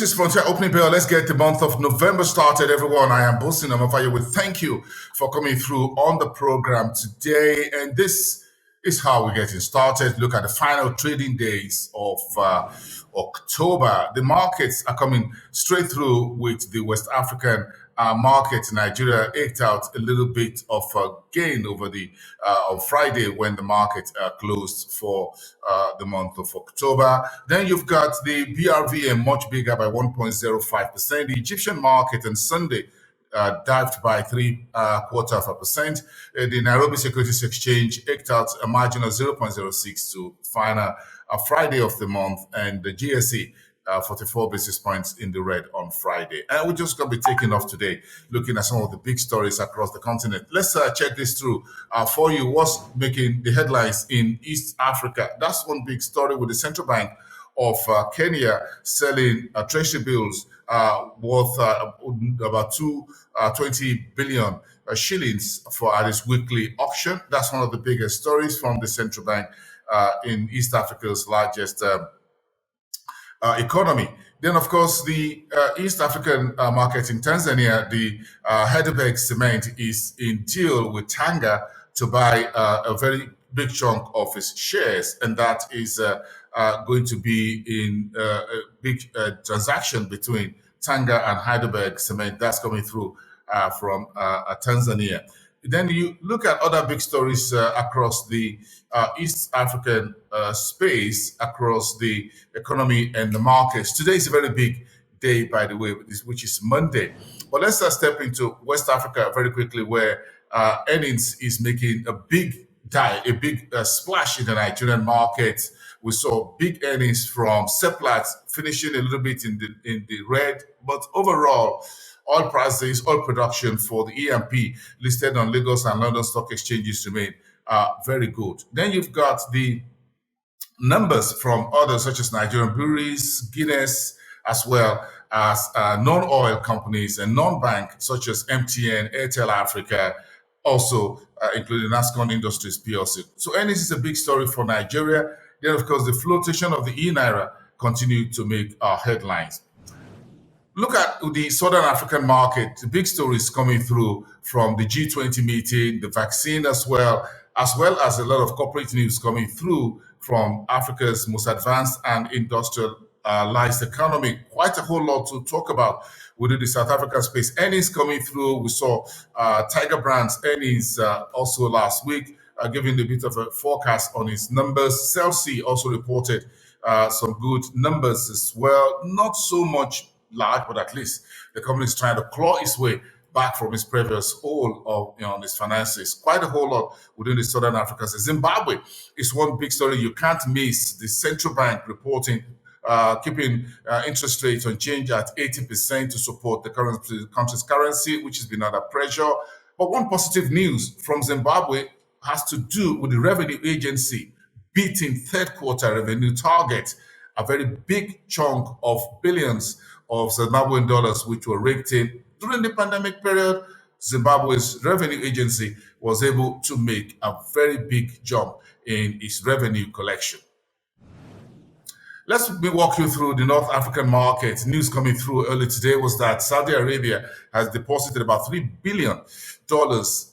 is Frontier Opening Bell. Let's get the month of November started, everyone. I am Boason Omofaye Welcomes. Thank you for coming through on the program today. And this is how we're getting started. Look at the final trading days of October. The markets are coming straight through with the West African market. Nigeria eked out a little bit of a gain over the on Friday when the market closed for the month of October. Then you've got the BRVM much bigger by 1.05%. The Egyptian market on Sunday dived by 0.75%. The Nairobi Securities Exchange eked out a margin of 0.06 to final Friday of the month, and the GSE 44 basis points in the red on Friday. And we're just going to be taking off today, looking at some of the big stories across the continent. Let's check this through for you. What's making the headlines in East Africa? That's one big story with the central bank of Kenya selling treasury bills worth about 20 billion shillings for this weekly auction. That's one of the biggest stories from the central bank in East Africa's largest economy. Then, of course, the East African market in Tanzania, the Heidelberg Cement is in deal with Tanga to buy a very big chunk of its shares, and that is going to be in a big transaction between Tanga and Heidelberg Cement. That's coming through from Tanzania. Then you look at other big stories across the East African space, across the economy and the markets. Today is a very big day, by the way, which is Monday. But let's step into West Africa very quickly, where earnings is making a big splash in the Nigerian market. We saw big earnings from Seplat finishing a little bit in the red, but overall, oil prices, oil production for the E&P listed on Lagos and London stock exchanges remain very good. Then you've got the numbers from others such as Nigerian breweries, Guinness, as well as non-oil companies and non-bank such as MTN, Airtel Africa, also including Nascon Industries PLC. So earnings is a big story for Nigeria. Then, of course, the flotation of the e-Naira continued to make headlines. Look at the Southern African market. The big stories coming through from the G20 meeting, the vaccine as well as a lot of corporate news coming through from Africa's most advanced and industrialized economy. Quite a whole lot to talk about within the South African space. Earnings coming through. We saw Tiger Brands earnings also last week, giving a bit of a forecast on its numbers. Celsey also reported some good numbers as well. Not so much large, but at least the company is trying to claw its way back from its previous hole on its finances. Quite a whole lot within the Southern Africa. Zimbabwe is one big story you can't miss. The central bank reporting keeping interest rates unchanged at 80% to support the country's currency, which has been under pressure. But one positive news from Zimbabwe has to do with the revenue agency beating third quarter revenue target, a very big chunk of billions of Zimbabwean dollars, which were raked in during the pandemic period. Zimbabwe's revenue agency was able to make a very big jump in its revenue collection. Let's walk you through the North African market. News coming through early today was that Saudi Arabia has deposited about $3 billion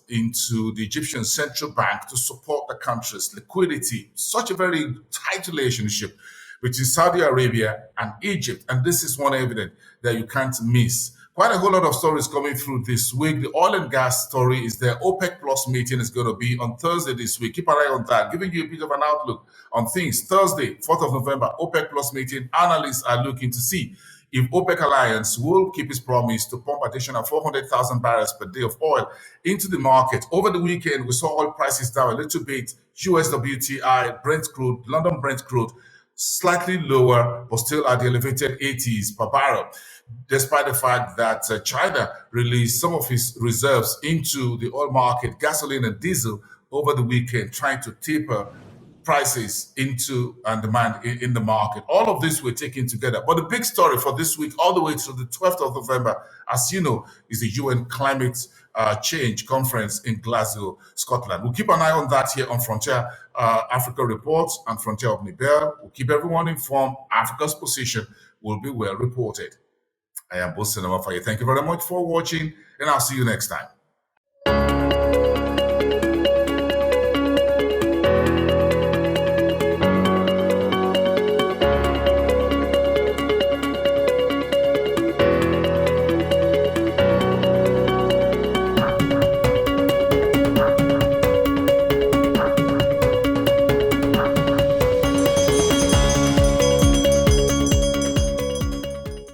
into the Egyptian central bank to support the country's liquidity. Such a very tight relationship between Saudi Arabia and Egypt. And this is one evidence that you can't miss. Quite a whole lot of stories coming through this week. The oil and gas story is the OPEC Plus meeting is going to be on Thursday this week. Keep an eye on that, giving you a bit of an outlook on things. Thursday, 4th of November, OPEC Plus meeting. Analysts are looking to see if OPEC Alliance will keep its promise to pump additional 400,000 barrels per day of oil into the market. Over the weekend, we saw oil prices down a little bit. US WTI, Brent crude, London Brent crude, slightly lower, but still at the elevated 80s per barrel, despite the fact that China released some of its reserves into the oil market, gasoline and diesel, over the weekend, trying to taper prices into and demand in the market. All of this we're taking together. But the big story for this week, all the way to the 12th of November, as you know, is the UN Climate Change Conference in Glasgow, Scotland. We'll keep an eye on that here on Frontier Africa Reports and Frontier Opening Bell. We'll keep everyone informed. Africa's position will be well reported. I am Boason Omofaye. Thank you very much for watching, and I'll see you next time.